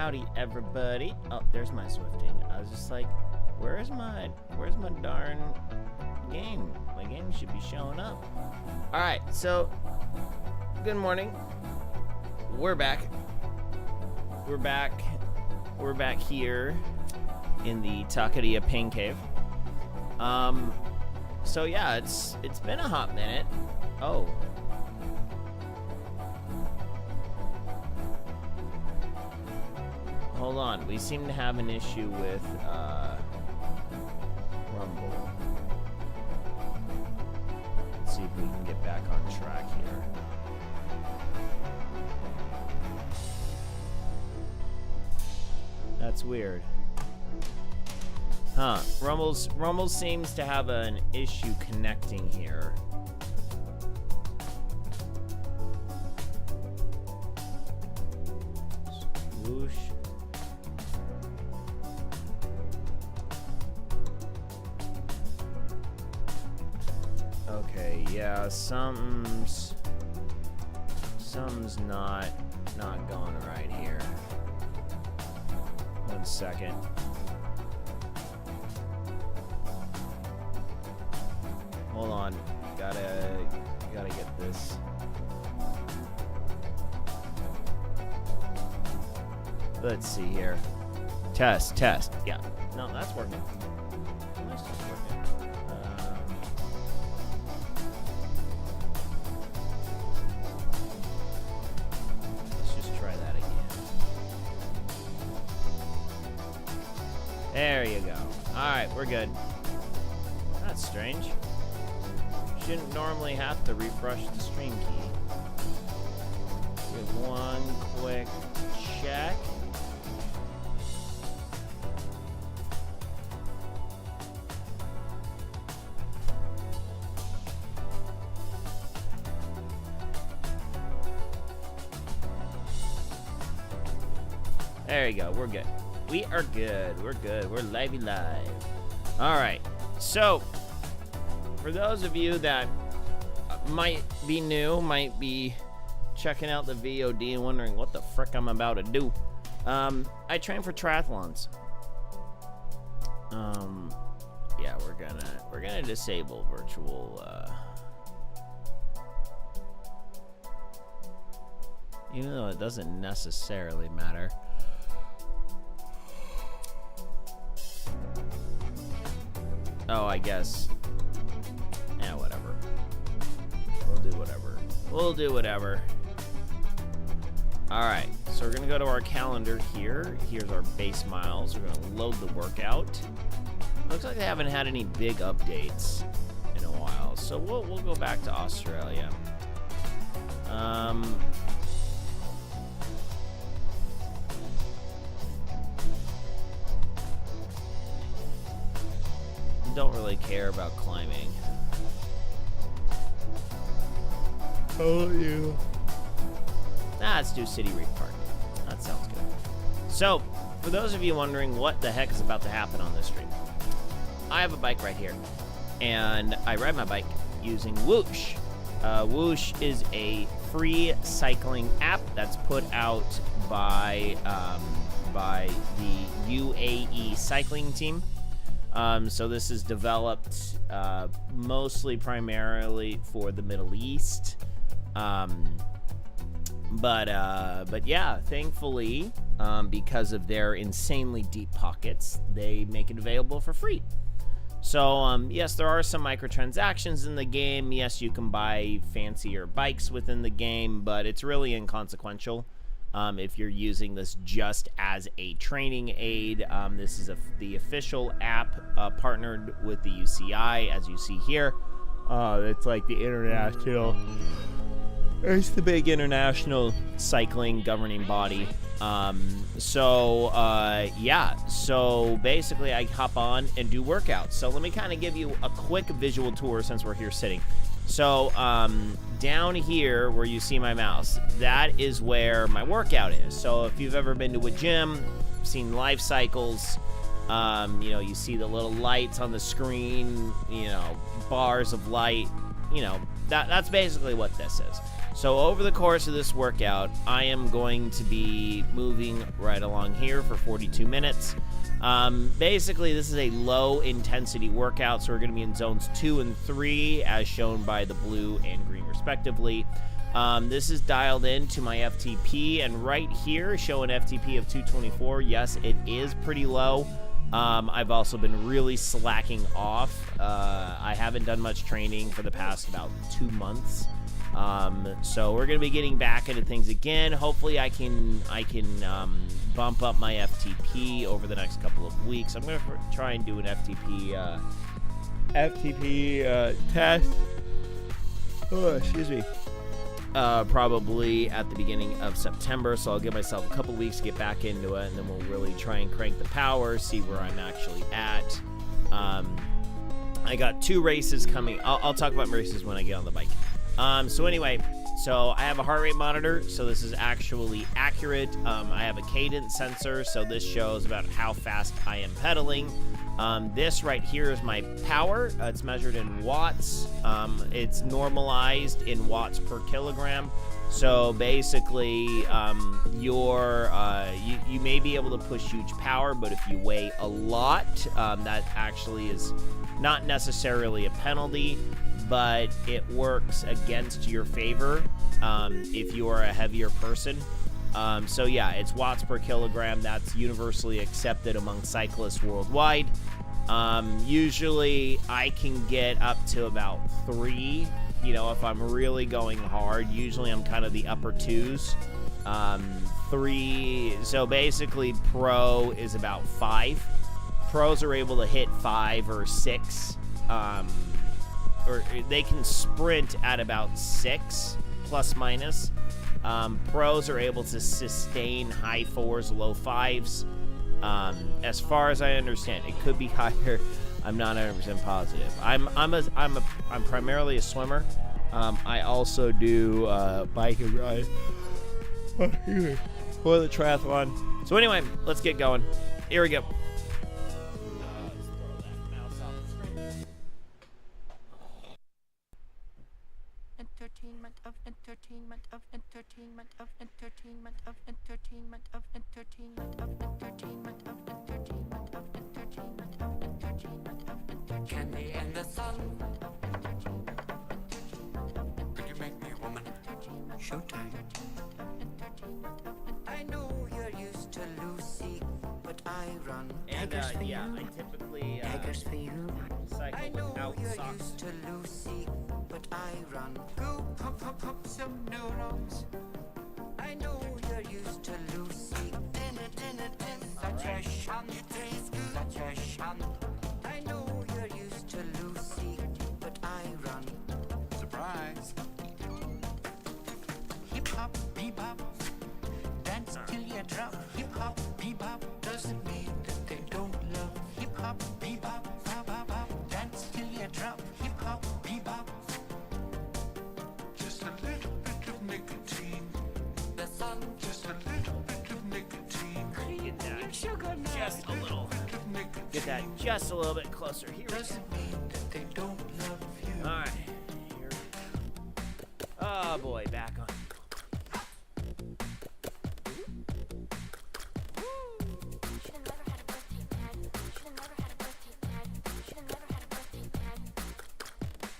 Howdy, everybody. Oh, there's my Swifting. I was just like, where's my darn game? My game should be showing up. All right, so good morning. We're back. We're back here in the Taqueria Pain Cave. So yeah, it's been a hot minute. Oh. Hold on, we seem to have an issue with Rumble. Let's see if we can get back on track here. That's weird. Huh, Rumble seems to have an issue connecting here. Woosh. Okay, yeah, something's not going right here. 1 second. Hold on, gotta get this. Let's see here. Test. Yeah, no, that's working. That's just working. Let's just try that again. There you go. All right, we're good. That's strange. Shouldn't normally have to refresh the stream key. Give one quick check. There you go. We're good. We are good. We're good. We're live. All right. So, for those of you that might be new, might be checking out the VOD and wondering what the frick I'm about to do, I train for triathlons. Yeah, we're gonna disable virtual. Even though it doesn't necessarily matter. Oh, I guess. Yeah, whatever. We'll do whatever. Alright, so we're going to go to our calendar here. Here's our base miles. We're going to load the workout. Looks like they haven't had any big updates in a while. So we'll go back to Australia. Don't really care about climbing. Oh, you. Let's do City Reef Park. That sounds good. So, for those of you wondering what the heck is about to happen on this stream, I have a bike right here, and I ride my bike using Woosh. Woosh is a free cycling app that's put out by the UAE cycling team. So this is developed mostly primarily for the Middle East. But yeah, thankfully, because of their insanely deep pockets, they make it available for free. So, yes, there are some microtransactions in the game. Yes, you can buy fancier bikes within the game, but it's really inconsequential. If you're using this just as a training aid. This is the official app partnered with the UCI, as you see here. It's like the international... It's the big international cycling governing body. Yeah, so basically I hop on and do workouts. So let me kind of give you a quick visual tour since we're here sitting. So down here where you see my mouse, that is where my workout is. So if you've ever been to a gym, seen life cycles, you see the little lights on the screen, bars of light, that's basically what this is. So over the course of this workout, I am going to be moving right along here for 42 minutes. Basically, this is a low-intensity workout, so we're going to be in zones 2 and 3, as shown by the blue and green, respectively. This is dialed into my FTP, and right here, show an FTP of 224. Yes, it is pretty low. I've also been really slacking off. I haven't done much training for the past about 2 months. So we're going to be getting back into things again. Hopefully I can bump up my FTP over the next couple of weeks. I'm going to try and do an FTP test. Oh, excuse me. Probably at the beginning of September, so I'll give myself a couple weeks to get back into it, and then we'll really try and crank the power, see where I'm actually at. I got 2 races coming. I'll talk about races when I get on the bike. So anyway, so I have a heart rate monitor, so this is actually accurate. I have a cadence sensor, so this shows about how fast I am pedaling. This right here is my power. It's measured in watts. It's normalized in watts per kilogram. So basically, you may be able to push huge power, but if you weigh a lot, that actually is not necessarily a penalty, but it works against your favor if you are a heavier person. So yeah, it's watts per kilogram. That's universally accepted among cyclists worldwide. Usually I can get up to about 3, if I'm really going hard. Usually I'm kind of the upper 2s. 3, so basically pro is about 5. Pros are able to hit 5 or 6, or they can sprint at about 6 plus minus. Pros are able to sustain high 4s, low 5s. As far as I understand, it could be higher. I'm not 100% positive. I'm primarily a swimmer. I also do bike and ride for the triathlon. So anyway, let's get going. Here we go. Candy and the sun. Could you make me a woman? Showtime. I know you're used to Lucy, but I run. And yeah, I typically cycle without socks. Used to Lucy, but I run. Go pump some neurons. I know you're used to Lucy. Such a shunt, such a shunt. I know you're used to Lucy, but I run. Surprise. Hip hop, bebop, dance till you drop. Hip hop, bebop doesn't mean that they don't love. Hip hop, bebop, dance till you drop. Hip hop, bebop. Just a little bit of nicotine. The sun, just a little bit of nicotine. Get that just a little. Get that just a little bit closer. Here we go. Doesn't mean that they don't love you. All right. Here. Oh boy, back on.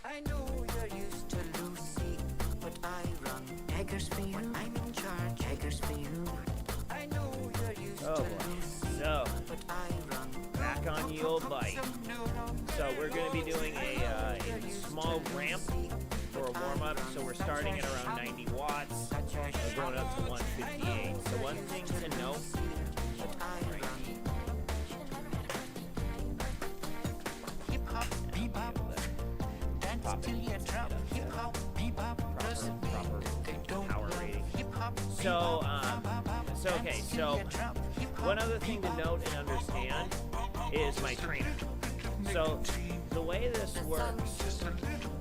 I know you're used to Lucy, but I run. Beggars for you. When I'm in charge. Beggars for you. I know you're used to Lucy, So but I run. back on the old bike. So we're going to be doing a small ramp for a warm-up. So we're starting at around 90 watts. We're going up to 158. So one thing to note. Hip hop, bebop, dance till you drop. Hip hop, bebop doesn't mean that they don't love. Hip hop, So okay. So one other thing to note and understand is my trainer. So the way this works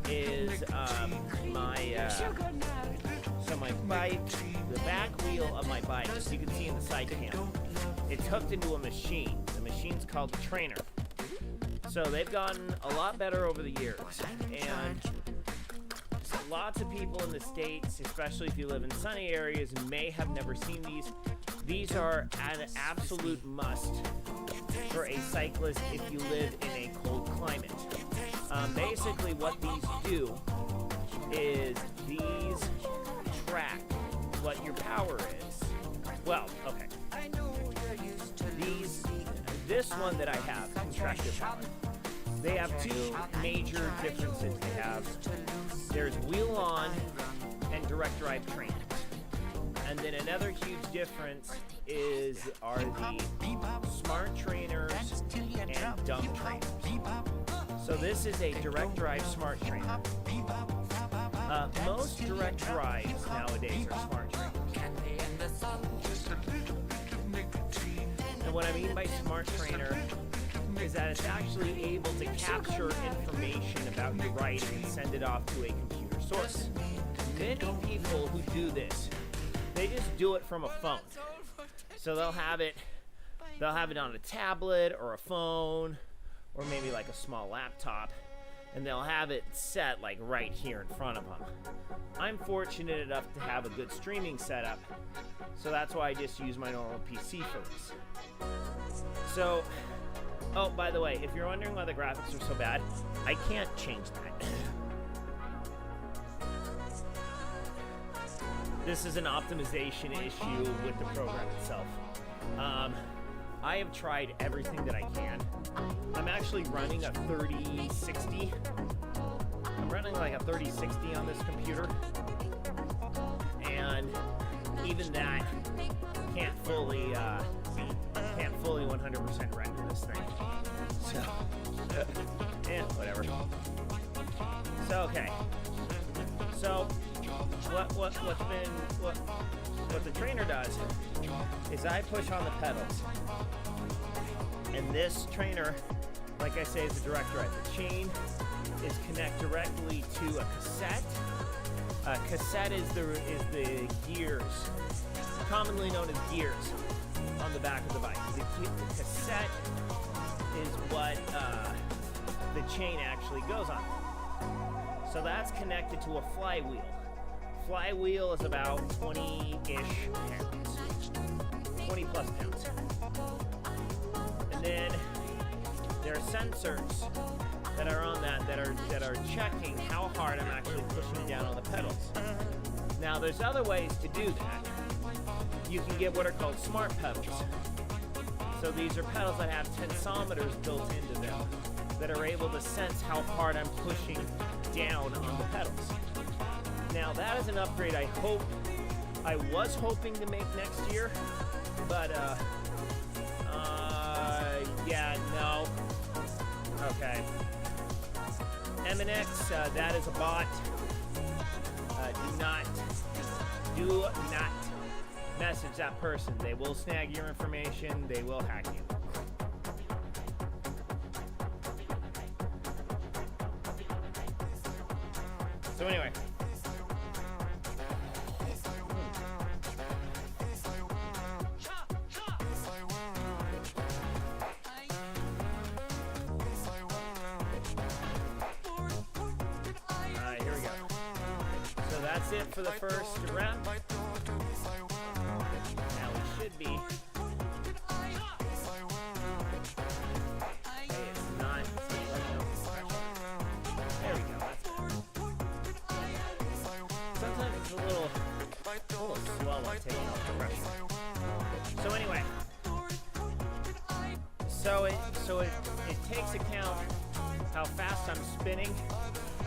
is my bike, the back wheel of my bike, as you can see in the side cam, it's hooked into a machine. The machine's called the trainer. So they've gotten a lot better over the years. And lots of people in the States, especially if you live in sunny areas, may have never seen these. These are an absolute must for a cyclist if you live in a cold climate. Basically what these do is these track what your power is. Well, okay. This one that I have can track your power. They have two major differences. There's wheel on and direct drive trainers. And then another huge difference are the smart trainers and dumb trainers. So this is a direct drive smart trainer. Most direct drives nowadays are smart trainers. And what I mean by smart trainer is that it's actually able to capture information about your ride and send it off to a computer source. Many people who do this, they just do it from a phone. So they'll have it on a tablet or a phone or maybe like a small laptop, and they'll have it set like right here in front of them. I'm fortunate enough to have a good streaming setup, so that's why I just use my normal PC for this. So, oh, by the way, if you're wondering why the graphics are so bad, I can't change that. This is an optimization issue with the program itself. I have tried everything that I can. I'm actually running a 3060. I'm running like a 3060 on this computer. And even that can't fully 100% render this thing. So, yeah, whatever. So, okay. So, what the trainer does is I push on the pedals, and this trainer, like I say, is a direct drive. The chain is connect directly to a cassette. Cassette is the gears, commonly known as gears, on the back of the bike. The cassette is what the chain actually goes on. So that's connected to a flywheel. Flywheel is about 20-ish pounds, 20 plus pounds. And then there are sensors that are on that are checking how hard I'm actually pushing down on the pedals. Now there's other ways to do that. You can get what are called smart pedals. So these are pedals that have tensometers built into them that are able to sense how hard I'm pushing down on the pedals. Now that is an upgrade I was hoping to make next year, but yeah, no. Okay. MNX, that is a bot. Do not message that person. They will snag your information. They will hack you. So anyway. Here we go. So that's it for the first round. Now we should be. It's not. There we go. Sometimes it's a little slow on taking off the pressure. So anyway. So it takes account how fast I'm spinning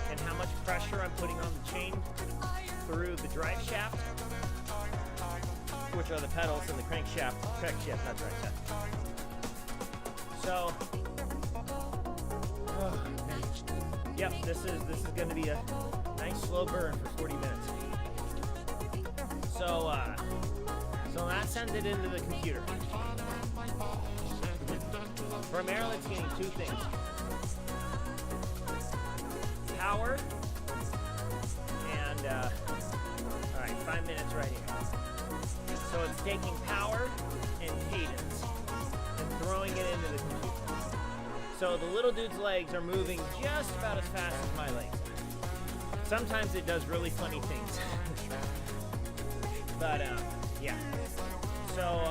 and how much pressure I'm putting on the chain through the drive shaft, which are the pedals, and the crankshaft, not drive shaft. So, yep, this is going to be a nice slow burn for 40 minutes. So that sends it into the computer. Primarily, it's getting two things. Power, and all right, 5 minutes right here. So it's taking power and cadence and throwing it into the computer. So the little dude's legs are moving just about as fast as my legs. sometimes it does really funny things. But yeah. So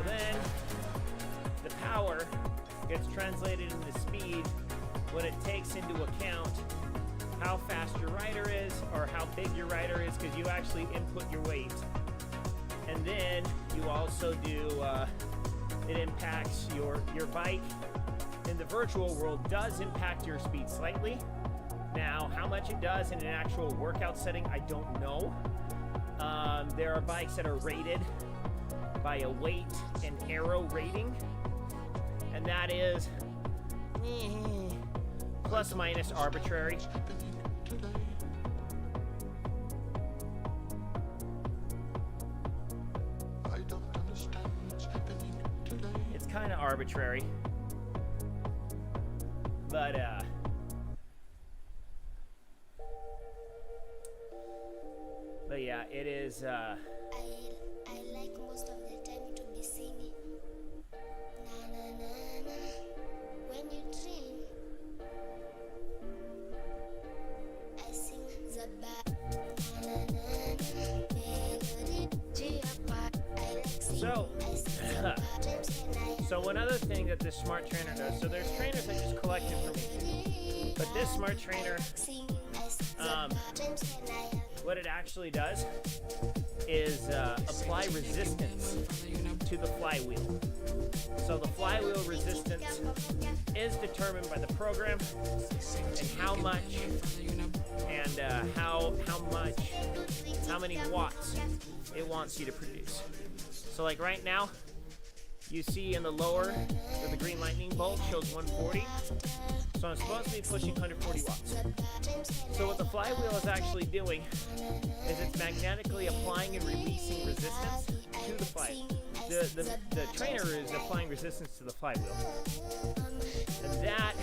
then the power gets translated into speed when it takes into account how fast your rider is or how big your rider is, because you actually input your weight. And then you also do, it impacts your bike in the virtual world does impact your speed slightly. Now, how much it does in an actual workout setting, I don't know. There are bikes that are rated by a weight and aero rating, and that is plus minus arbitrary. It's kind of arbitrary, but yeah, it is. I like most of the time to be singing. Na na na na. When you dream, I sing the bar. Na na na. Melody, G-A-P-A. I like singing. I sing the bar. So one other thing that this smart trainer does. So there's trainers that just collect information, but this smart trainer, what it actually does is apply resistance to the flywheel. So the flywheel resistance is determined by the program and how much and how many watts it wants you to produce. So like right now, you see in the lower where the green lightning bolt shows 140. So I'm supposed to be pushing 140 watts. So what the flywheel is actually doing is it's magnetically applying and releasing resistance to the flywheel. The trainer is applying resistance to the flywheel. And that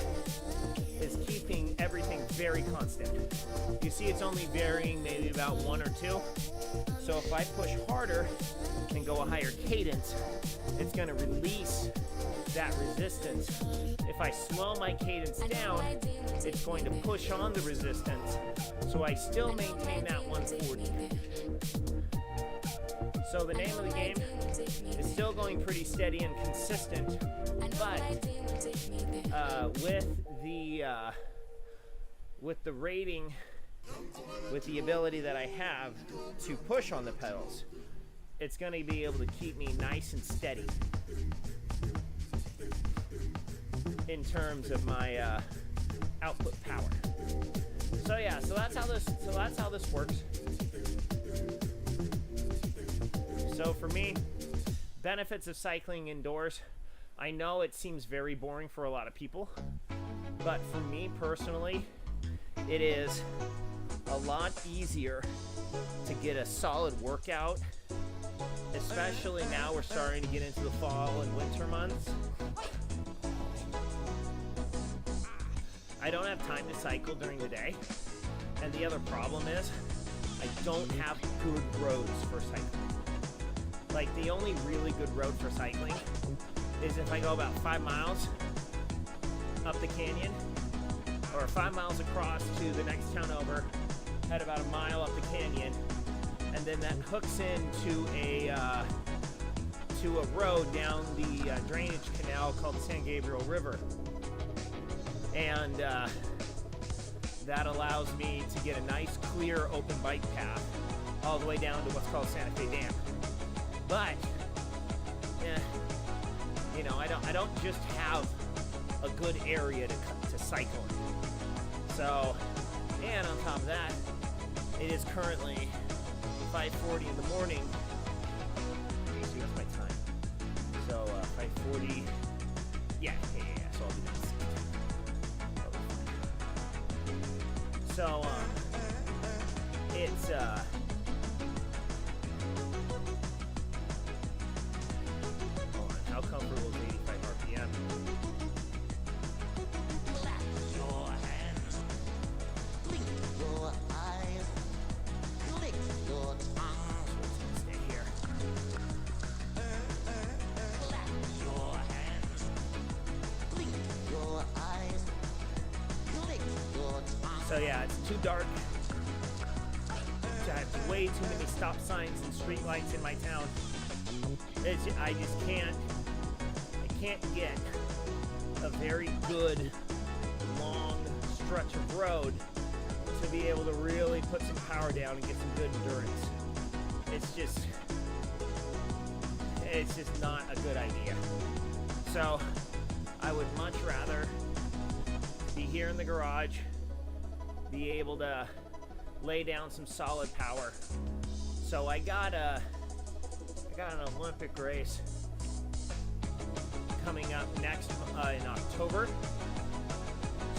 is keeping everything very constant. You see it's only varying maybe about 1 or 2. So if I push harder and go a higher cadence, it's going to release that resistance. If I slow my cadence down, it's going to push on the resistance, so I still maintain that 140. So the name of the game is still going pretty steady and consistent, but with the rating, with the ability that I have to push on the pedals, it's going to be able to keep me nice and steady in terms of my output power. So yeah, so that's how this works. So for me, benefits of cycling indoors. I know it seems very boring for a lot of people, but for me personally, it is a lot easier to get a solid workout, especially now we're starting to get into the fall and winter months. I don't have time to cycle during the day, and the other problem is I don't have good roads for cycling. Like, the only really good road for cycling is if I go about 5 miles up the canyon, or 5 miles across to the next town over, head about a mile up the canyon, and then that hooks into a road down the drainage canal called the San Gabriel River. And that allows me to get a nice, clear, open bike path all the way down to what's called Santa Fe Dam. But, you know, I don't just have a good area to cycle in. So, and on top of that, it is currently 5:40 in the morning. Let me see, what's my time? So, 5:40. Yeah, so I'll be done. So, it's, hold on, how comfortable is 85 RPM? Clap your hands, blink your eyes, click your tongue. Stay here. Clap your hands, blink your eyes, So yeah, it's too dark. I have way too many stop signs and street lights in my town. I just can't. I can't get a very good long stretch of road to be able to really put some power down and get some good endurance. It's just not a good idea. So I would much rather be here in the garage, be able to lay down some solid power. So I got an Olympic race coming up next in October.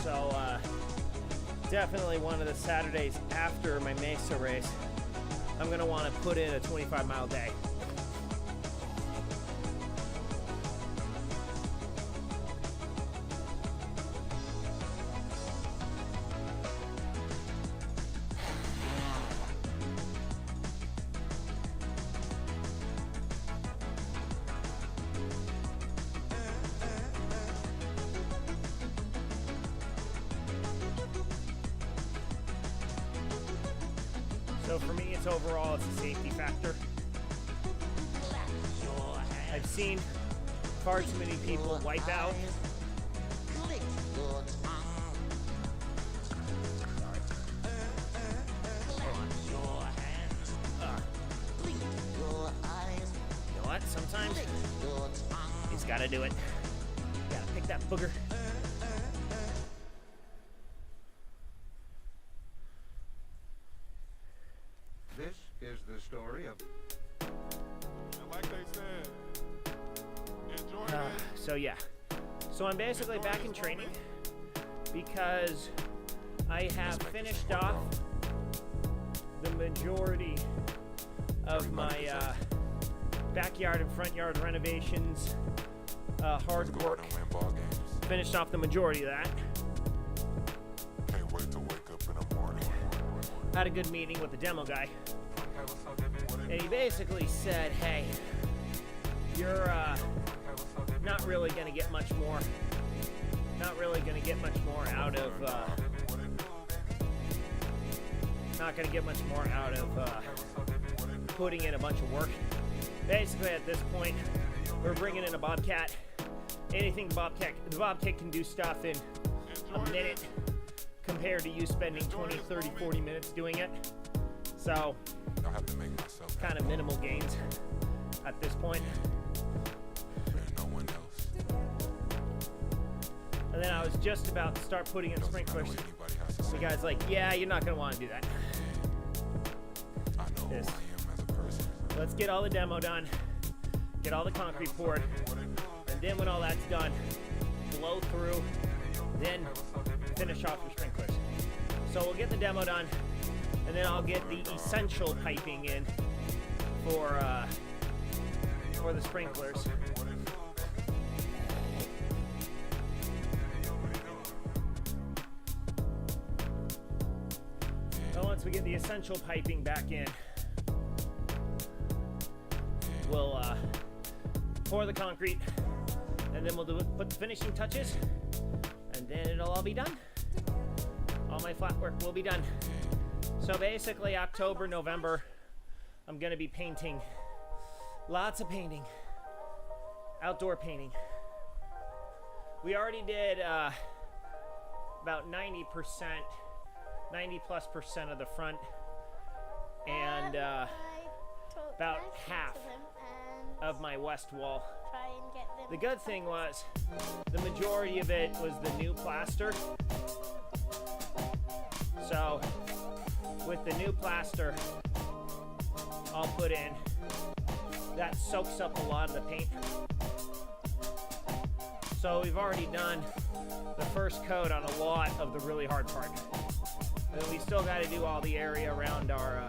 So definitely one of the Saturdays after my Mesa race, I'm gonna want to put in a 25-mile day. So for me, it's overall, it's a safety factor. I've seen far too many people wipe out. You know what? Sometimes he's got to do it. Got to pick that booger. This is the story of... And like they said, enjoy it. So yeah. So I'm basically back in training because I have finished off the majority of my backyard and front yard renovations, hard work. Finished off the majority of that. Can't wait to wake up in the morning. Had a good meeting with the demo guy. And he basically said, hey, you're not really going to get much more. Not really going to get much more out of. Not going to get much more out of putting in a bunch of work. Basically, at this point, we're bringing in a Bobcat. Anything the Bobcat can do stuff in a minute compared to you spending 20, 30, 40 minutes doing it. So, I have to make myself kind of minimal gains at this point. and no one else. And then I was just about to start putting in sprinklers. Anybody has to The say. guy's like, yeah, you're not going to want to do that. I know This. who I am as a person. Let's get all the demo done, get all the concrete poured, and then when all that's done, blow through, then finish off your sprinklers. So we'll get the demo done, and then I'll get the essential piping in for the sprinklers. Well, once we get the essential piping back in, we'll pour the concrete, and then we'll put the finishing touches, and then it'll all be done. All my flat work will be done. So basically, October, November, I'm gonna be painting. Lots of painting. Outdoor painting. We already did about 90%, 90+% of the front, and about half of my west wall. The good thing was, the majority of it was the new plaster. So, with the new plaster, I'll put in, that soaks up a lot of the paint. So we've already done the first coat on a lot of the really hard part. And then we still got to do all the area around our,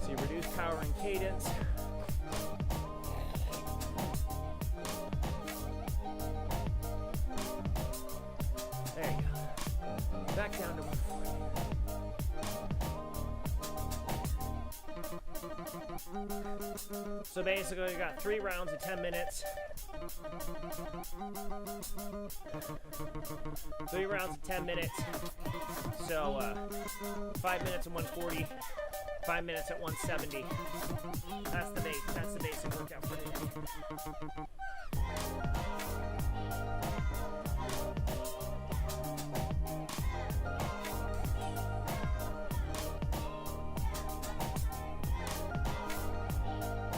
see, reduce power and cadence. There you go. Back down to 140. So basically, we got 3 rounds of 10 minutes. 3 rounds of 10 minutes. So 5 minutes at 140, 5 minutes at 170. That's the basic workout for today.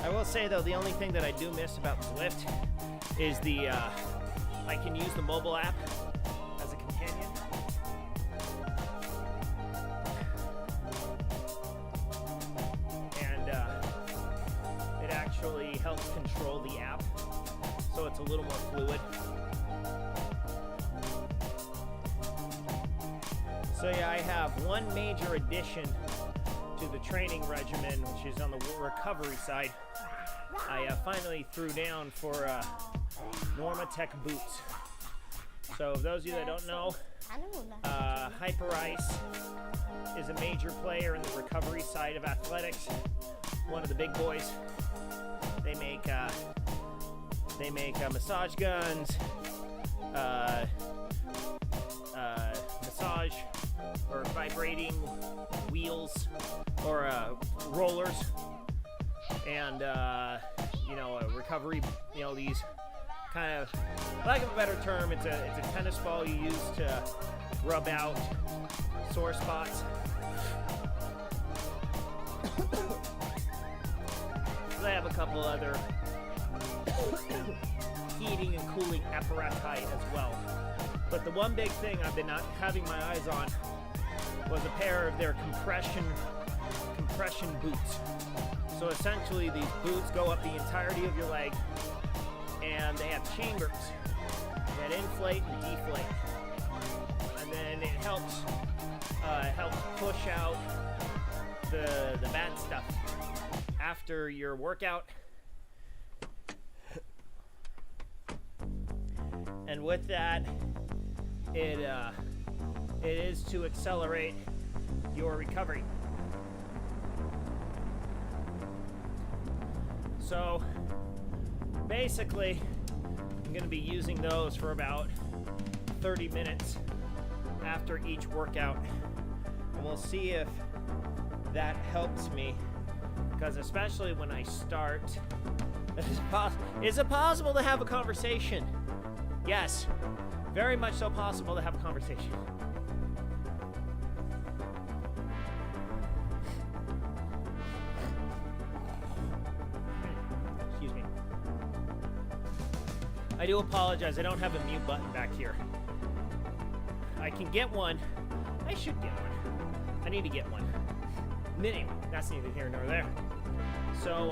I will say though, the only thing that I do miss about Zwift is the I can use the mobile app as a companion. And it actually helps control the app, so it's a little more fluid. So yeah, I have one major addition to the training regimen, which is on the recovery side. I finally threw down for Norma Tech boots. So those of you that don't know, Hyper Ice is a major player in the recovery side of athletics. One of the big boys. They make massage guns, massage or vibrating wheels or rollers, and recovery. These kind of, lack of a better term, it's a tennis ball you use to rub out sore spots. They have a couple other heating and cooling apparatus as well. But the one big thing I've been not having my eyes on was a pair of their compression boots. So essentially these boots go up the entirety of your leg, and they have chambers that inflate and deflate. And then it helps push out the bad stuff after your workout. And with that, it is to accelerate your recovery. So basically, I'm going to be using those for about 30 minutes after each workout, and we'll see if that helps me, because especially when I start, is it possible to have a conversation? Yes, very much so possible to have a conversation. Excuse me. I do apologize, I don't have a mute button back here. I can get one. I should get one. I need to get one. Anyway, that's neither here nor there. So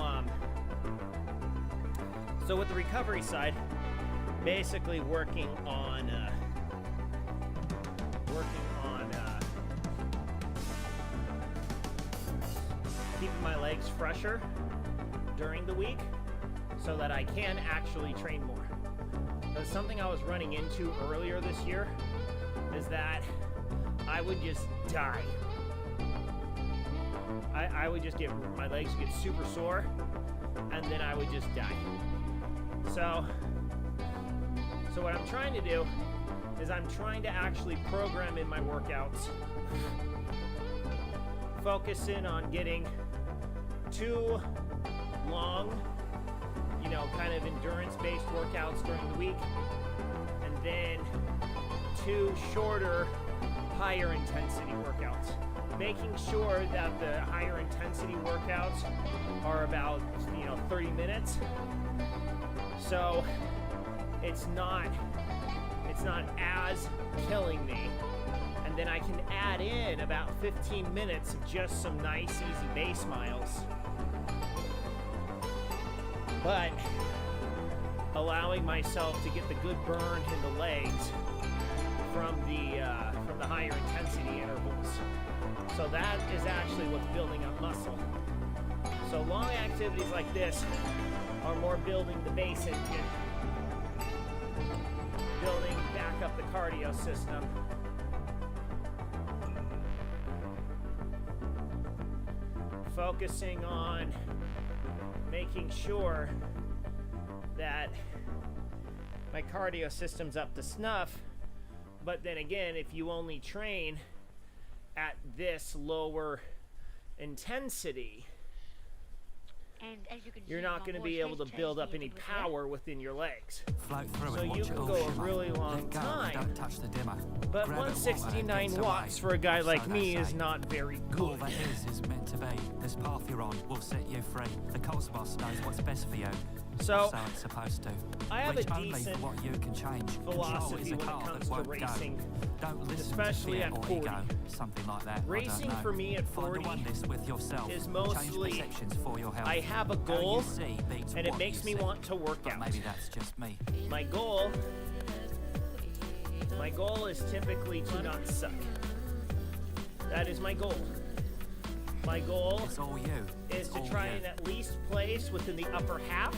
with the recovery side, basically working on keeping my legs fresher during the week so that I can actually train more. Because something I was running into earlier this year is that I would just die. I would just my legs would get super sore, and then I would just die. So what I'm trying to do is I'm trying to actually program in my workouts, focus in on getting 2 long, kind of endurance-based workouts during the week, and then 2 shorter, higher intensity workouts. Making sure that the higher intensity workouts are about 30 minutes, so it's not as killing me, and then I can add in about 15 minutes of just some nice easy base miles, but allowing myself to get the good burn in the legs from the higher intensity intervals. So that is actually what's building up muscle. So long activities like this are more building the base engine, building back up the cardio system. Focusing on making sure that my cardio system's up to snuff. But then again, if you only train at this lower intensity, And as you can you're see, not my going to voice be able has to build up changed a any little bit. power within your legs. Float through So and you watch can it all go a shimmer. really long Let go and time. don't touch the dimmer. But Grab it, walk, and it 169 gets watts away. for a guy So like they me say. is not very All good. that is meant to be. This path you're on will set you free. The cosmos knows what's best for you. So, So it's supposed to. I have Reach a only decent for what you can change. philosophy Control is a when it car comes that to won't racing, go. Don't listen especially to at fear or 40. ego. Something like that. Racing I don't know. for me at 40 Find a oneness with yourself. is mostly Change perceptions for your health. I have a How goal, you see beats and it what makes you me see. want to work But out. maybe that's just me. My goal is typically to not suck. That is my goal. My goal It's all you. is It's to all try you. and at least place within the upper half.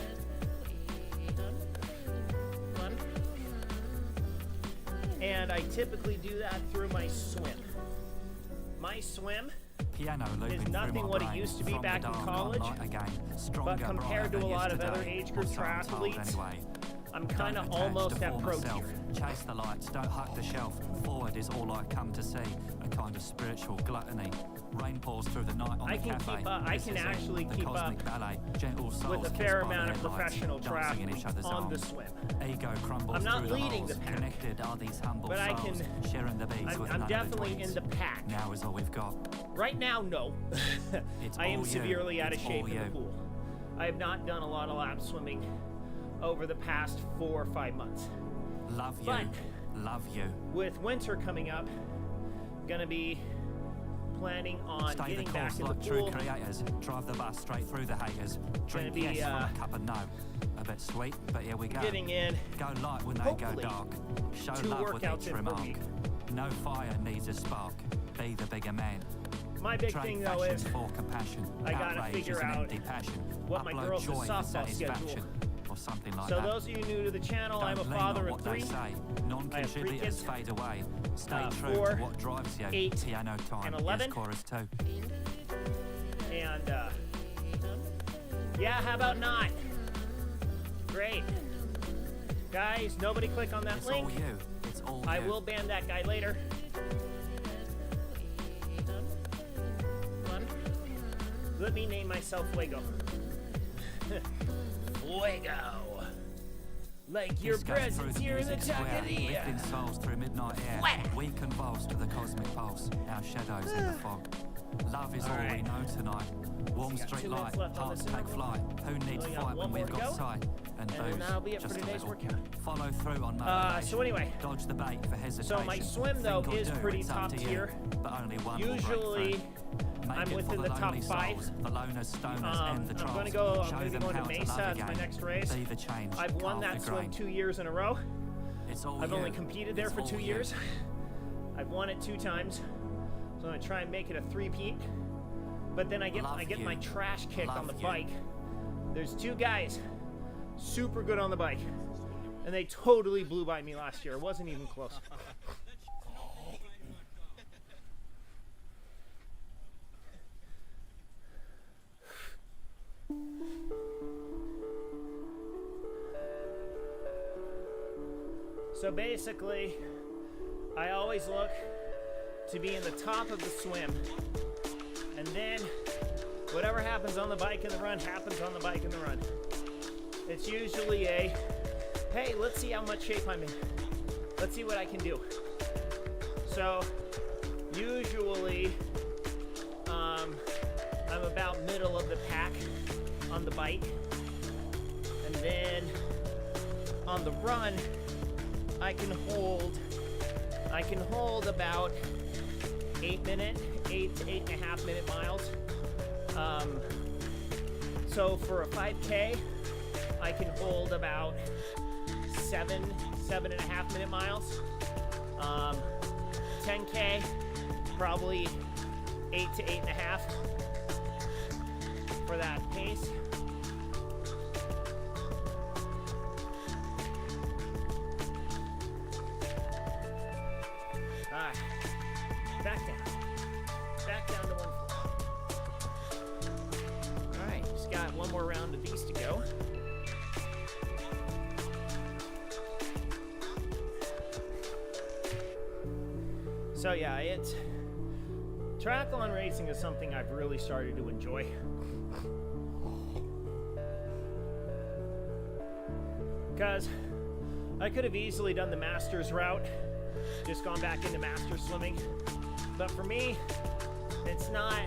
And I typically do that through my swim. My swim, Piano looping through nothing my what it brain. used to be From back the in dark college, light again. Stronger, but compared to brighter a lot of than other yesterday. age group Or so I'm told triathletes, anyway. I'm Don't kind of attach almost to at form pro myself. tier. Chase the lights, don't hug the shelf. Forward is all I come to see. A kind of spiritual gluttony. Rain pours through the night on I the can cafe. keep up- I This can is it, actually the keep cosmic up ballet. Gentle souls with a kissed fair by the amount of headlights, professional dancing in each other's triathletes on the arms. swim. Ego crumbles I'm not through the leading holes. the pack. Connected are these humble But I souls, can- sharing the beats with I'm none of definitely the in tweets. the pack. Now is all we've got. Right now, no. It's I am all you. severely out of It's shape all in the you. pool. I have not done a lot of lap swimming over the past 4 or 5 months. Love you. But- Love you. With winter coming up, gonna be planning on Stay the getting back course in the like true pool. creators. Drive the bus straight through the haters. Drink be, yes from a cup of no. A bit sweet, but here we go. Getting in Go light when they hopefully, go dark. Show 2 love with workouts each in per remark. week. No fire needs a spark. Be the bigger man. My big Trade thing though fashion is for compassion. I gotta Outrage figure is an out empty passion. what my Upload girls' joy for softball schedule. satisfaction, or something like so that. those of you new to the channel, Don't I'm a lean father on of what 3. they say. I have 3 Non-contributors kids. fade away. Stay true 4, to what drives you. 8, Piano time and 11. is chorus 2. And yeah, how about not? Great. Guys, nobody click on that It's link. all you. It's all I you. will ban that guy later. Let me name myself Fuego. Fuego. Like your This goes through presence the here in the music square, taqueria. lifting souls through midnight air. Fuera. We convulse to the cosmic pulse, our shadows in the fog. Love is all we Alright. know tonight. Warm got street 2 light, minutes left on hearts this take interval. flight. Who needs We got fight one when we've more to got go. sight? And then booze, that'll be it for just a today's little. workout. Follow through on So motivation. anyway. Dodge the bait for hesitation. So my swim, though, Think or is do, pretty it's up top to you. tier. But only one will break Usually, through. Make I'm it within for the top lonely 5. souls, the loners, stoners, and the I'm trolls. gonna Show be them going how to to Mesa love as my again. next race. Be the change, I've won carve that the swim grain. 2 years in a row. It's all I've you. only competed there It's for all 2 you. years. I've won it 2 times. So I'm gonna try and make it a 3-peat. But then I get Love my you. trash kicked on the Love you. bike. There's 2 guys, super good on the bike, and they totally blew by me last year. It wasn't even close. So basically, I always look to be in the top of the swim, and then whatever happens on the bike and the run happens on the bike and the run. It's usually a, hey, let's see how much shape I'm in. Let's see what I can do. So usually I'm about middle of the pack on the bike, and then on the run I can hold about 8 to 8.5 minute miles. So for a 5K, I can hold about 7.5 minute miles. 10K, probably 8 to 8.5 for that pace. Alright, back down to 1 4. Alright, just got one more round to beat. So yeah, it's triathlon racing is something I've really started to enjoy. Because I could have easily done the Masters route, just gone back into Masters swimming. But for me, it's not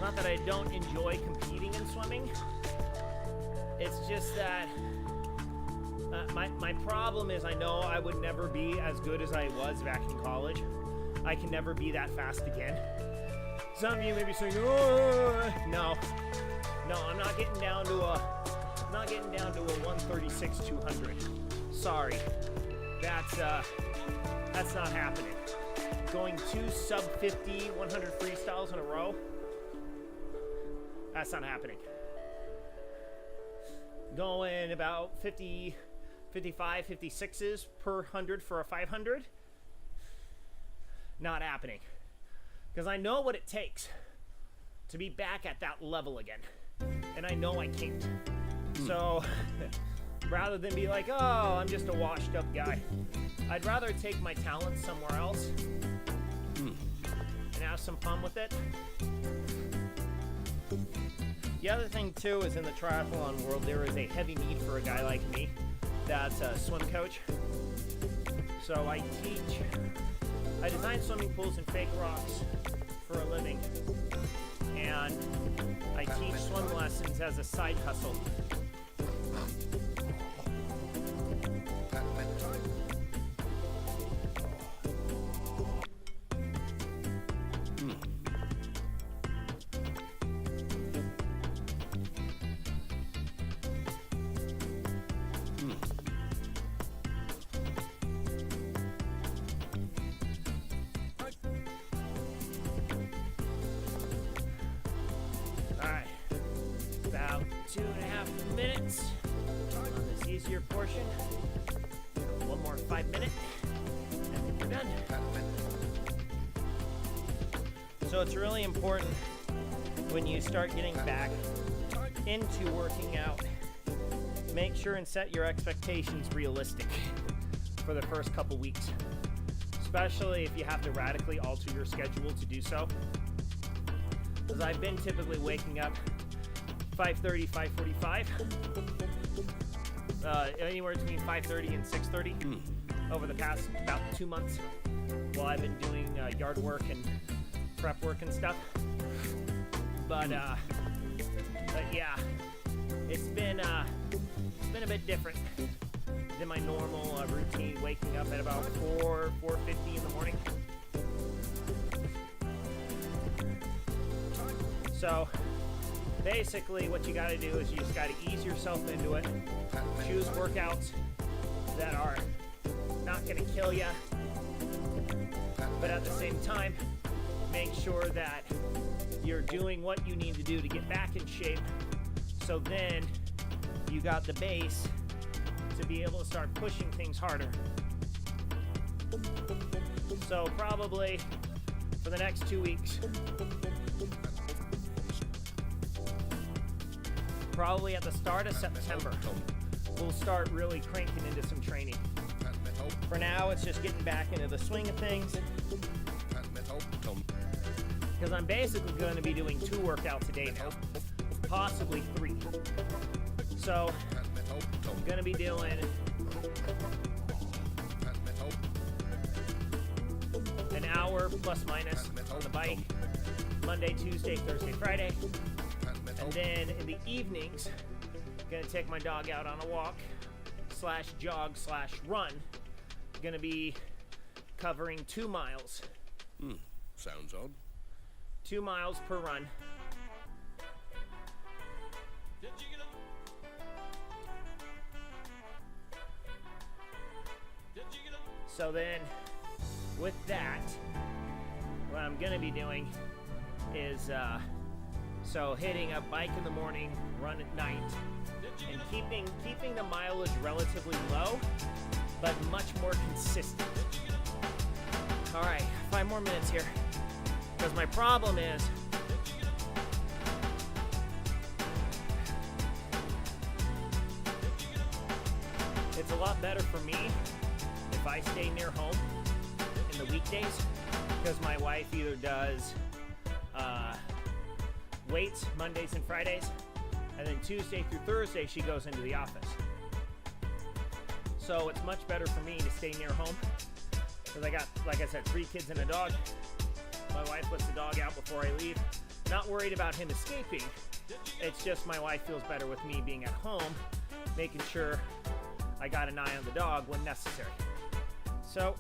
that I don't enjoy competing in swimming. It's just that my problem is I know I would never be as good as I was back in college. I can never be that fast again. Some of you may be saying, "Oh, no, I'm not getting down to a 136 200. Sorry, that's not happening. Going 2 sub 50 100 freestyles in a row, that's not happening. Going about 50, 55, 56s per 100 for a 500, not happening. Because I know what it takes to be back at that level again. And I know I can't. So, rather than be like, oh, I'm just a washed up guy, I'd rather take my talents somewhere else and have some fun with it. The other thing too is in the triathlon world, there is a heavy need for a guy like me that's a swim coach. So I design swimming pools and fake rocks for a living, and I teach swim lessons as a side hustle. Alright, about 2.5 minutes on this easier portion. One more 5 minutes, and then we're done. So it's really important when you start getting back into working out, make sure and set your expectations realistic for the first couple weeks, especially if you have to radically alter your schedule to do so. Because I've been typically waking up 5:30, 5:45, anywhere between 5:30 and 6:30 over the past about 2 months while I've been doing yard work and prep work and stuff. But yeah, it's been a bit different than my normal routine, waking up at about 4:50 in the morning. So basically what you got to do is you just got to ease yourself into it. Choose workouts that are not going to kill you, but at the same time make sure that you're doing what you need to do to get back in shape, so then you got the base to be able to start pushing things harder. So probably for the next 2 weeks, probably at the start of September, we'll start really cranking into some training. For now, it's just getting back into the swing of things, because I'm basically going to be doing 2 workouts a day now, possibly 3. So I'm going to be doing an hour plus minus on the bike, Monday, Tuesday, Thursday, Friday. And then in the evenings, gonna take my dog out on a walk / jog / run. Gonna be covering 2 miles. Sounds odd. 2 miles per run. So then, with that, what I'm gonna be doing is so hitting a bike in the morning, run at night, and keeping the mileage relatively low, but much more consistent. All right, 5 more minutes here, because my problem is it's a lot better for me if I stay near home in the weekdays because my wife either does weights Mondays and Fridays, and then Tuesday through Thursday she goes into the office. So it's much better for me to stay near home because I got, like I said, 3 kids and a dog. My wife puts the dog out before I leave. Not worried about him escaping. It's just my wife feels better with me being at home, making sure I got an eye on the dog when necessary. So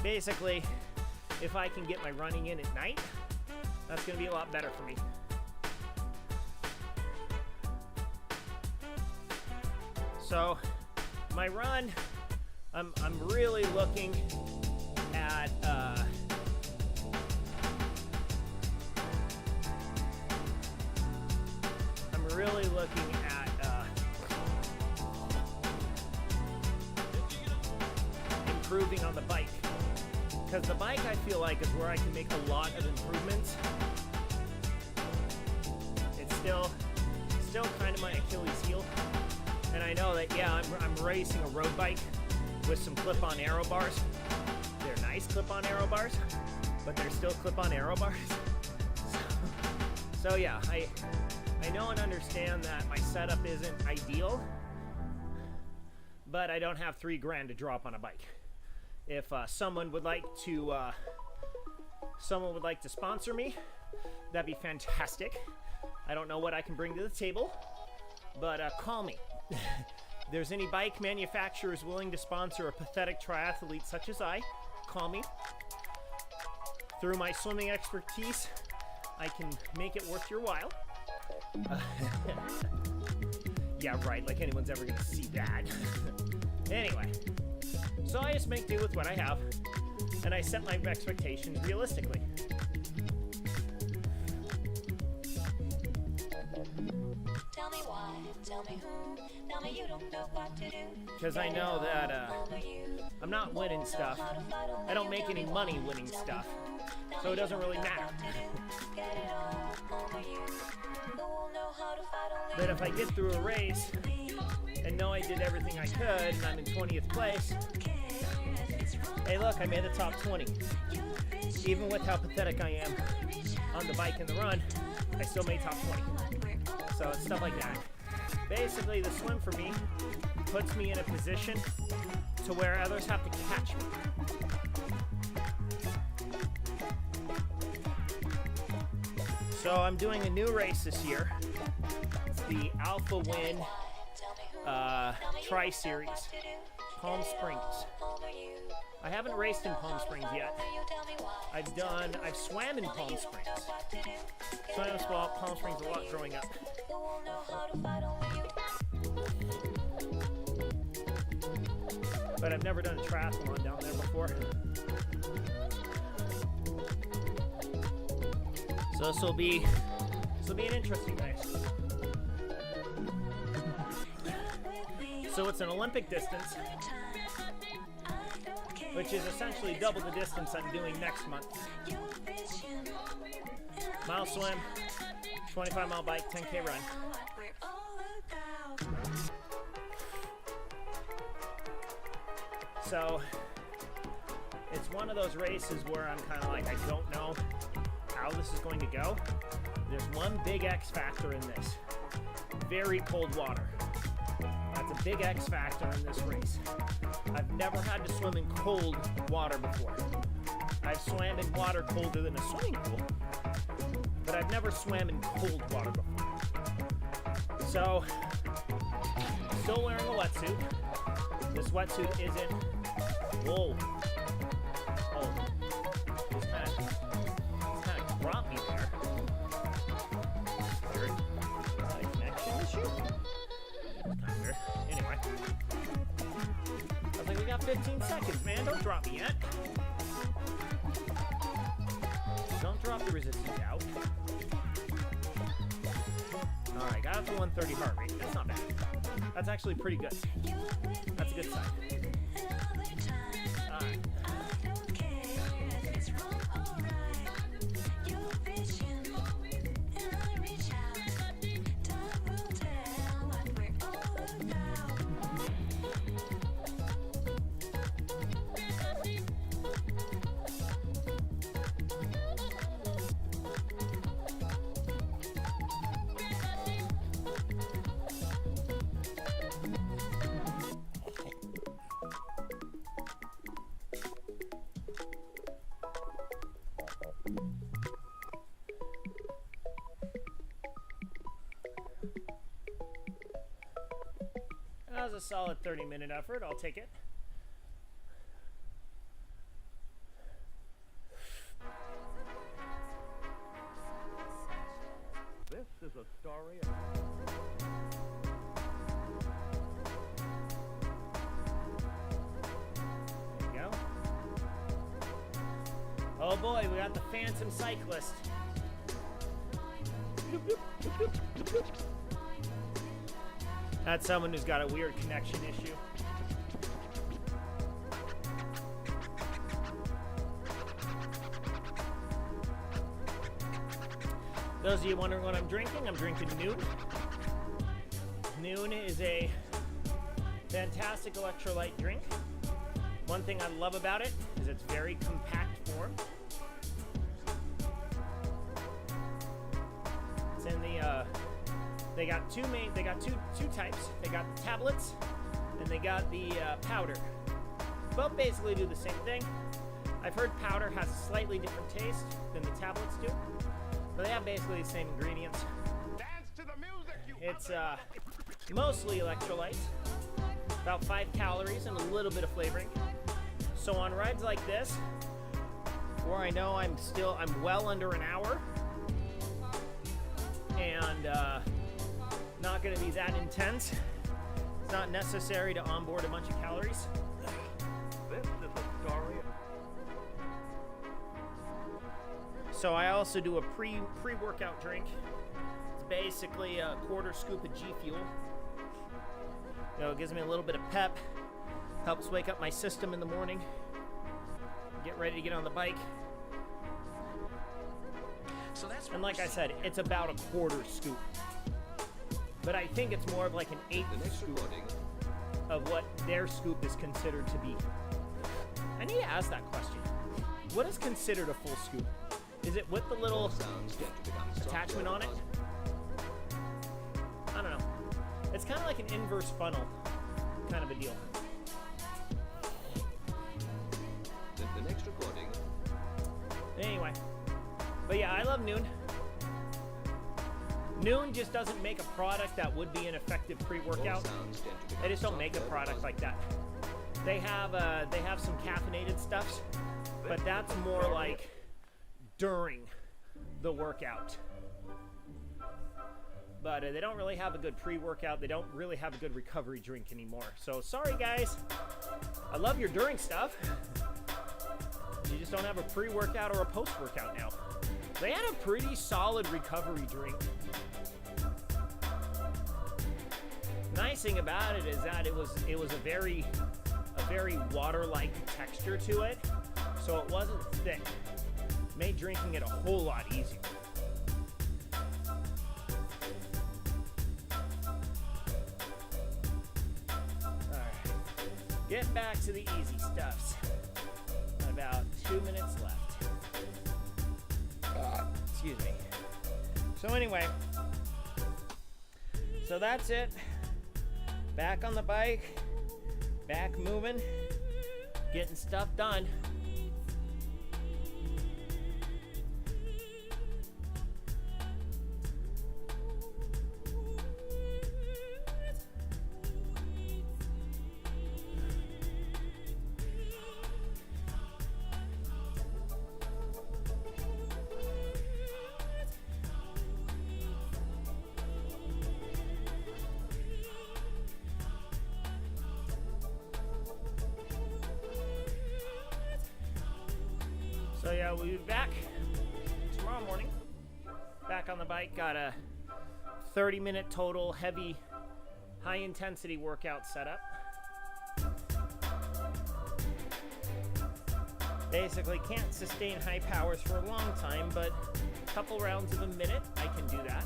basically, if I can get my running in at night, that's going to be a lot better for me. So my run, I'm really looking at improving on the bike, because the bike I feel like is where I can make a lot of improvements. It's still kind of my Achilles heel, and I know that I'm racing a road bike with some clip-on aero bars. They're nice clip-on aero bars, but they're still clip-on aero bars. So yeah, I know and understand that my setup isn't ideal, but I don't have $3,000 to drop on a bike. If someone would like to sponsor me, that'd be fantastic. I don't know what I can bring to the table, but call me. If there's any bike manufacturers willing to sponsor a pathetic triathlete such as I, call me. Through my swimming expertise, I can make it worth your while. Yeah, right, like anyone's ever gonna see that. Anyway, so I just make do with what I have, and I set my expectations realistically. Tell me why, tell me who, tell me you don't know what to do. Because I know that I'm not winning stuff. I don't make any money winning stuff, so it doesn't really matter. But if I get through a race and know I did everything I could and I'm in 20th place, hey look, I made the top 20. Even with how pathetic I am on the bike and the run, I still made top 20. So it's stuff like that. Basically, the swim for me puts me in a position to where others have to catch me. So I'm doing a new race this year. It's the Alpha Win Tri-Series, Palm Springs. I haven't raced in Palm Springs yet. I've swam in Palm Springs. Swam in Palm Springs a lot growing up. But I've never done a triathlon down there before. So this will be an interesting race. So it's an Olympic distance, which is essentially double the distance I'm doing next month. Mile swim, 25-mile bike, 10K run. So it's one of those races where I'm kind of like, I don't know how this is going to go. There's one big X factor in this. Very cold water. That's a big X factor in this race. I've never had to swim in cold water before. I've swam in water colder than a swimming pool, but I've never swam in cold water before. So, still wearing a wetsuit. This wetsuit isn't, whoa. Oh, it's kind of dropped me there. Weird. Is that a connection issue? Kind of weird. Anyway. I was like, we got 15 seconds, man. Don't drop me yet. Don't drop the resistance out. Alright, got up to 130 heart rate. That's not bad. That's actually pretty good. That's a good sign. Alright. a solid 30-minute effort. I'll take it. This is a story There you go. Oh boy, we got the Phantom Cyclist. That's someone who's got a weird connection issue. Those of you wondering what I'm drinking Noon. Noon is a fantastic electrolyte drink. One thing I love about it is it's very compact form. It's in the they got two types. They got the tablets and they got the powder. Both basically do the same thing. I've heard powder has a slightly different taste than the tablets do, but they have basically the same ingredients. Dance to the music, you It's mostly electrolytes, about 5 calories and a little bit of flavoring. So on rides like this, where I know I'm well under an hour, and not going to be that intense. It's not necessary to onboard a bunch of calories. This is a story. So I also do a pre-workout drink. It's basically a quarter scoop of G Fuel. You know, it gives me a little bit of pep, helps wake up my system in the morning, get ready to get on the bike. And like I said, it's about a quarter scoop. But I think it's more of like an 1/8 scoop of what their scoop is considered to be. I need to ask that question. What is considered a full scoop? Is it with the little attachment on it? I don't know. It's kind of like an inverse funnel kind of a deal. The next recording. Anyway. But yeah, I love Noon. Noon just doesn't make a product that would be an effective pre-workout. They just don't make a product like that. They have some caffeinated stuffs, but that's more like during the workout. But they don't really have a good pre-workout. They don't really have a good recovery drink anymore. So sorry guys. I love your during stuff. You just don't have a pre-workout or a post-workout now. They had a pretty solid recovery drink. Nice thing about it is that it was a very water-like texture to it, so it wasn't thick. Made drinking it a whole lot easier. Alright. Getting back to the easy stuffs. About 2 minutes left. Excuse me. So anyway, so that's it. Back on the bike, back moving, getting stuff done. So yeah, we'll be back tomorrow morning. Back on the bike, got a 30-minute total heavy, high-intensity workout setup. Basically can't sustain high powers for a long time, but a couple rounds of a minute, I can do that.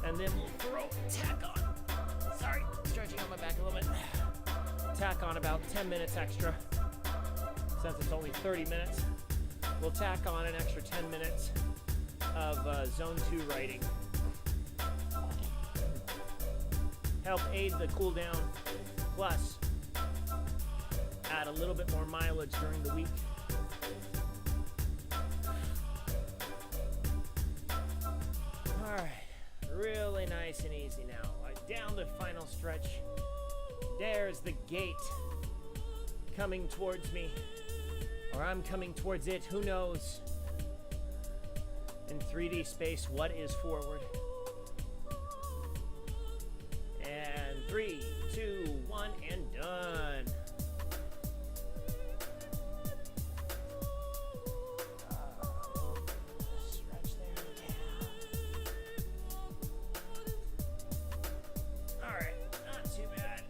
And then we'll throw tack on. Sorry, stretching on my back a little bit. Tack on about 10 minutes extra. Since it's only 30 minutes, we'll tack on an extra 10 minutes of Zone 2 riding. Help aid the cool down, plus add a little bit more mileage during the week. Alright, really nice and easy now. down the final stretch. There's the gate coming towards me. Or I'm coming towards it, who knows? In 3D space, what is forward? And 3, 2, 1, and done. Stretch there. Yeah. All right, not too bad.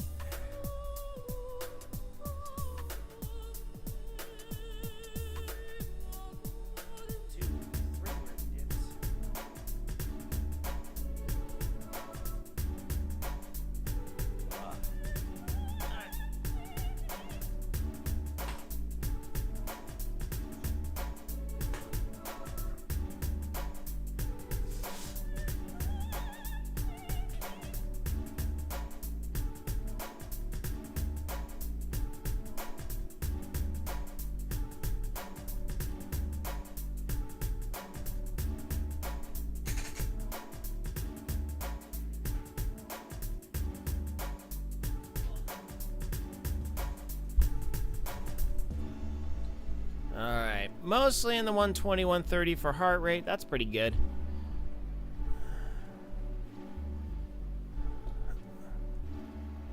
Alright, mostly in the 120, 130 for heart rate. That's pretty good.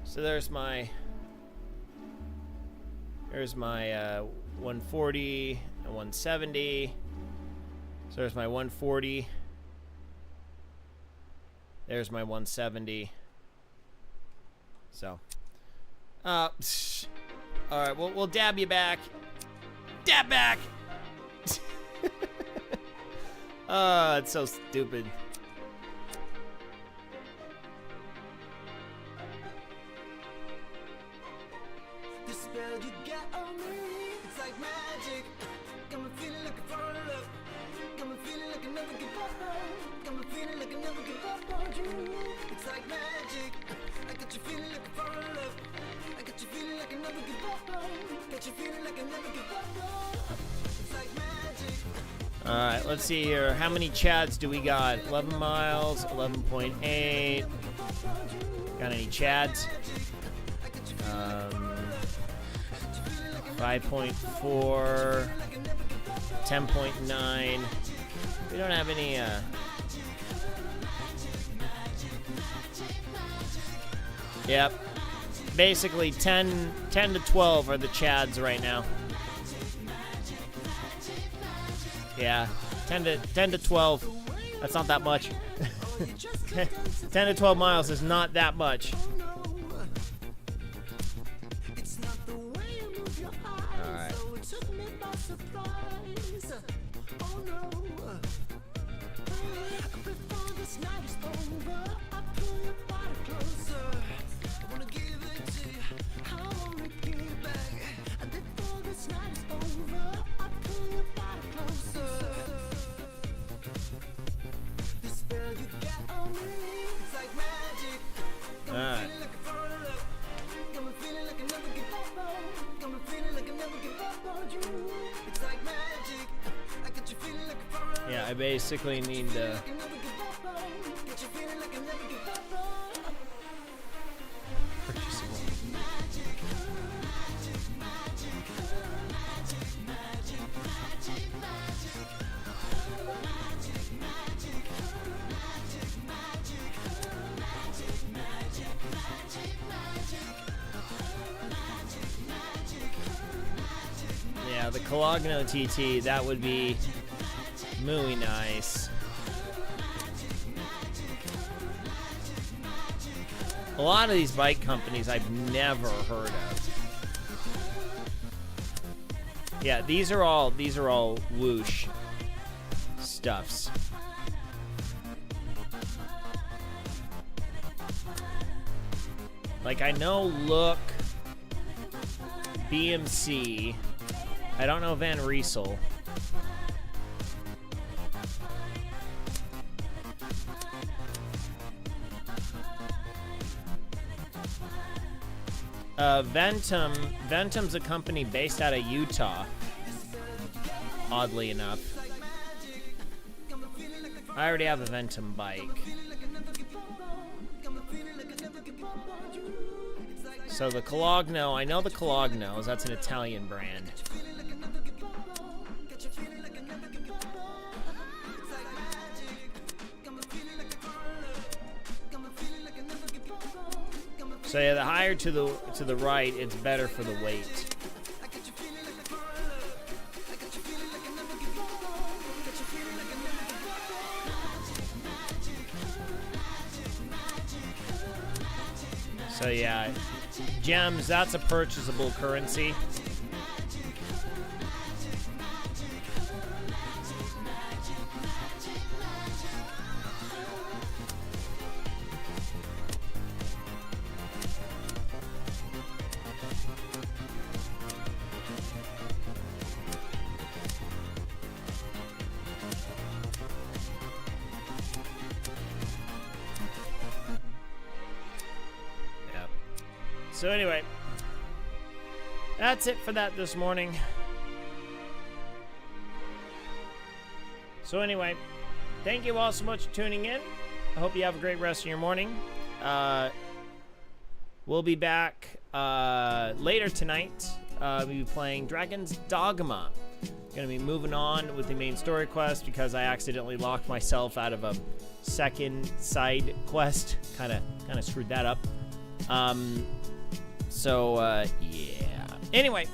So there's my 140 and 170. So there's my 140. There's my 170. So, alright, we'll dab you back. Dab back! Oh, it's so stupid. The spell you got on me, it's like magic. Got me feeling like a fall in love. Got me feeling like I never give up on. Got me feeling like I never give up on you. It's like magic. I got you feeling like a fall in love. I got you feeling like I never give up on. Got you feeling like I never give up on. It's like magic. Alright, let's see here. How many Chads do we got? 11 miles, 11.8. Got any Chads? 5.4. 10.9. We don't have any, Yep. Basically 10 to 12 are the Chads right now. Yeah, 10 to 12. That's not that much. 10 to 12 miles is not that much. All right. Yeah, I basically need to... Yeah, the Cologno TT, that would be muy nice. A lot of these bike companies I've never heard of. Yeah, these are all Woosh stuffs. Like I know Look, BMC, I don't know Van Riesel. Ventum's a company based out of Utah, oddly enough. I already have a Ventum bike. So the Cologno, I know the Colognos. That's an Italian brand. So yeah, the higher to the right, it's better for the weight. So yeah, gems, that's a purchasable currency. So anyway, that's it for that this morning. So anyway, thank you all so much for tuning in. I hope you have a great rest of your morning. We'll be back later tonight. We'll be playing Dragon's Dogma. Gonna be moving on with the main story quest because I accidentally locked myself out of a second side quest. Kind of screwed that up. So, yeah. Anyway,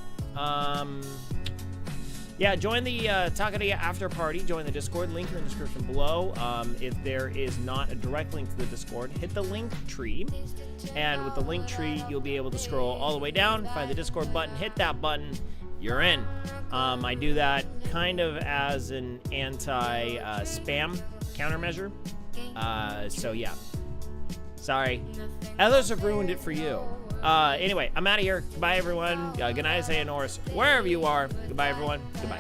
yeah, join the Taqueria After Party. Join the Discord. Link in the description below. If there is not a direct link to the Discord, hit the link tree. And with the link tree, you'll be able to scroll all the way down, find the Discord button, hit that button, you're in. I do that kind of as an anti-spam countermeasure. So, yeah. Sorry. Others have ruined it for you. Anyway, I'm out of here. Goodbye, everyone. Good night, Isaiah Norris. Wherever you are. Goodbye, everyone. Goodbye.